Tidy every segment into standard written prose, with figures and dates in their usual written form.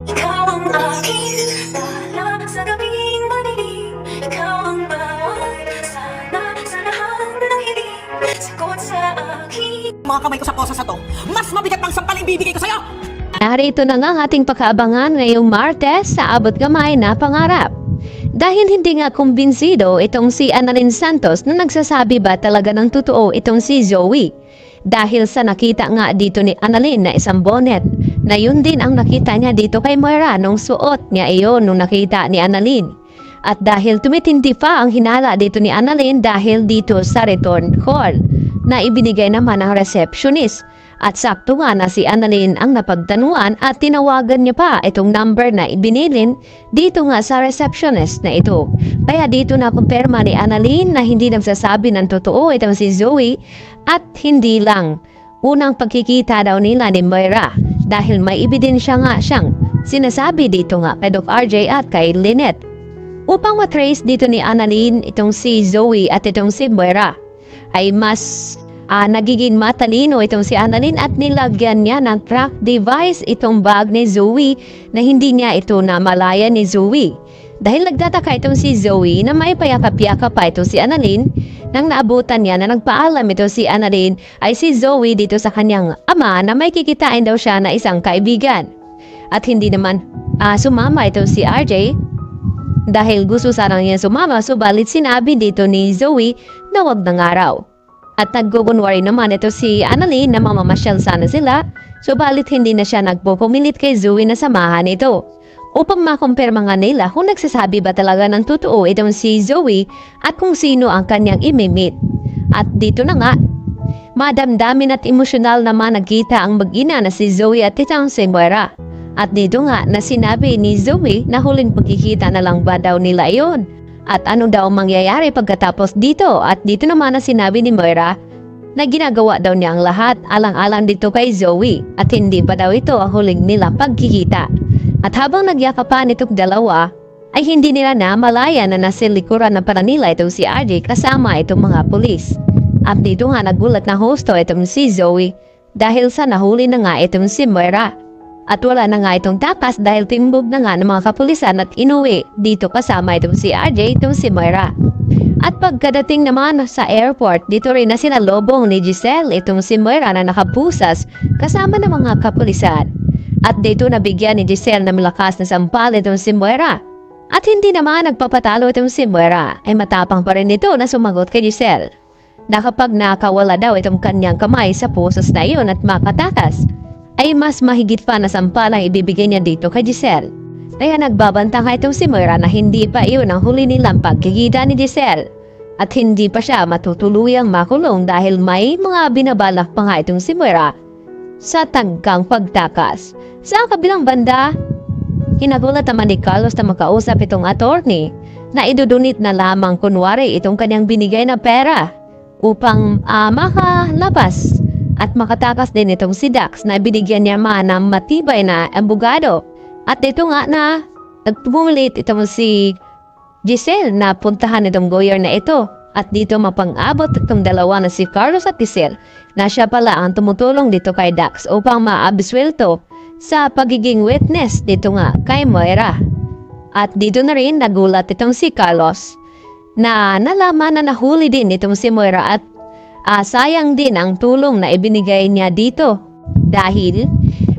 Ikaw ang aking bahala sa gabing madilim. Ikaw ang bawat sana sa lahat ng hiling. Sagot sa aking Mga kamay ko sa posas na to, mas mabigat pang sampaling bibigay ko sa'yo! Narito na nga ang ating pagkaabangan ngayong Martes sa Abot Kamay na Pangarap. Dahil hindi nga kumbinsido itong si Annalyn Santos na nagsasabi ba talaga ng totoo itong si Zoe. Dahil sa nakita nga dito ni Annalyn na isang bonnet, na yun din ang nakita niya dito kay Moira nung suot niya iyon nung nakita ni Annalyn. At dahil tumitindi pa ang hinala dito ni Annalyn dahil dito sa return call na ibinigay naman ng receptionist. At sakto nga na si Annalyn ang napagtanuan at tinawagan niya pa itong number na ibinilin dito nga sa receptionist na ito. Kaya dito na kumpirma ni Annalyn na hindi nagsasabi ng totoo itong si Zoe at hindi lang. Unang pagkikita daw nila ni Moira dahil may ebidensya nga siyang sinasabi dito nga kay Doc RJ at kay Lynette. Upang matrace dito ni Annalyn itong si Zoe at itong si Moira ay mas nagiging matalino itong si Annalyn at nilagyan niya ng track device itong bag ni Zoe na hindi niya ito namalaya ni Zoe. Dahil nagtataka itong si Zoe na may payakap-yakap pa ito si Annalyn nang naabutan niya na nagpaalam ito si Annalyn ay si Zoe dito sa kanyang ama na may kikitain daw siya na isang kaibigan. At hindi naman sumama ito si RJ dahil gusto sanang niya sumama subalit sinabi dito ni Zoe na wag ng araw. At nagkukunwari naman ito si Annalyn na mamamasyal sana sila, subalit hindi na siya nagpupumilit kay Zoe na samahan ito. Upang makumpirma nga nila kung nagsasabi ba talaga ng totoo itong si Zoe at kung sino ang kanyang imimit. At dito na nga, madamdamin at emosyonal naman nagkita ang mag-ina na si Zoe at itang si Moira. At dito nga na sinabi ni Zoe na huling pagkikita na lang ba daw nila iyon. At ano daw mangyayari pagkatapos dito at dito naman na sinabi ni Moira na ginagawa daw niya ang lahat alang-alang dito kay Zoe at hindi pa daw ito ang huling nilang pagkikita. At habang nagyakapan itong dalawa ay hindi nila na malaya na nasa likuran ng paranila itong si RJ kasama itong mga pulis. At dito nga nagulat na hosto itong si Zoe dahil sa nahuli na nga itong si Moira. At wala na nga itong takas dahil timbog na nga ng mga kapulisan at inuwi dito kasama itong si RJ itong si Moira. At pagkadating naman sa airport, dito rin na sinalobong ni Giselle itong si Moira na nakapusas kasama ng mga kapulisan. At dito nabigyan ni Giselle na malakas na sampal itong si Moira. At hindi naman nagpapatalo itong si Moira ay matapang pa rin ito na sumagot kay Giselle. Na kapag nakawala daw itong kanyang kamay sa pusas na iyon at makatakas, ay mas mahigit pa na sampalang ibibigay niya dito kay Giselle. Kaya nagbabanta nga itong si Moira na hindi pa iyon ang huli nilang pagkikita ni Giselle. At hindi pa siya matutuluyang makulong dahil may mga binabalak pa nga itong si Moira sa tangkang pagtakas. Sa kabilang banda, hinagulat naman ni Carlos na makausap itong attorney na idudunit na lamang kunwari itong kanyang binigay na pera upang makalabas. At makatakas din itong si Dax na binigyan niya man ng matibay na abogado. At ito nga na nagtumulit itong si Giselle na puntahan itong lawyer na ito. At dito mapang-abot itong dalawa na si Carlos at Giselle na siya pala ang tumutulong dito kay Dax upang maabiswelto sa pagiging witness dito nga kay Moira. At dito na rin nagulat itong si Carlos na nalaman na nahuli din itong si Moira at sayang din ang tulong na ibinigay niya dito dahil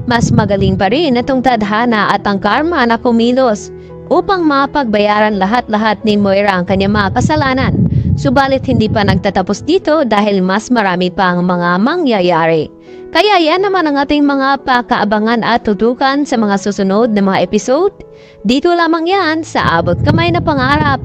mas magaling pa rin itong tadhana at ang karma na kumilos upang mapagbayaran lahat-lahat ni Moira ang kanyang mga kasalanan. Subalit hindi pa nagtatapos dito dahil mas marami pang mga mangyayari. Kaya yan naman ang ating mga pakaabangan at tutukan sa mga susunod na mga episode. Dito lamang yan sa Abot Kamay na Pangarap.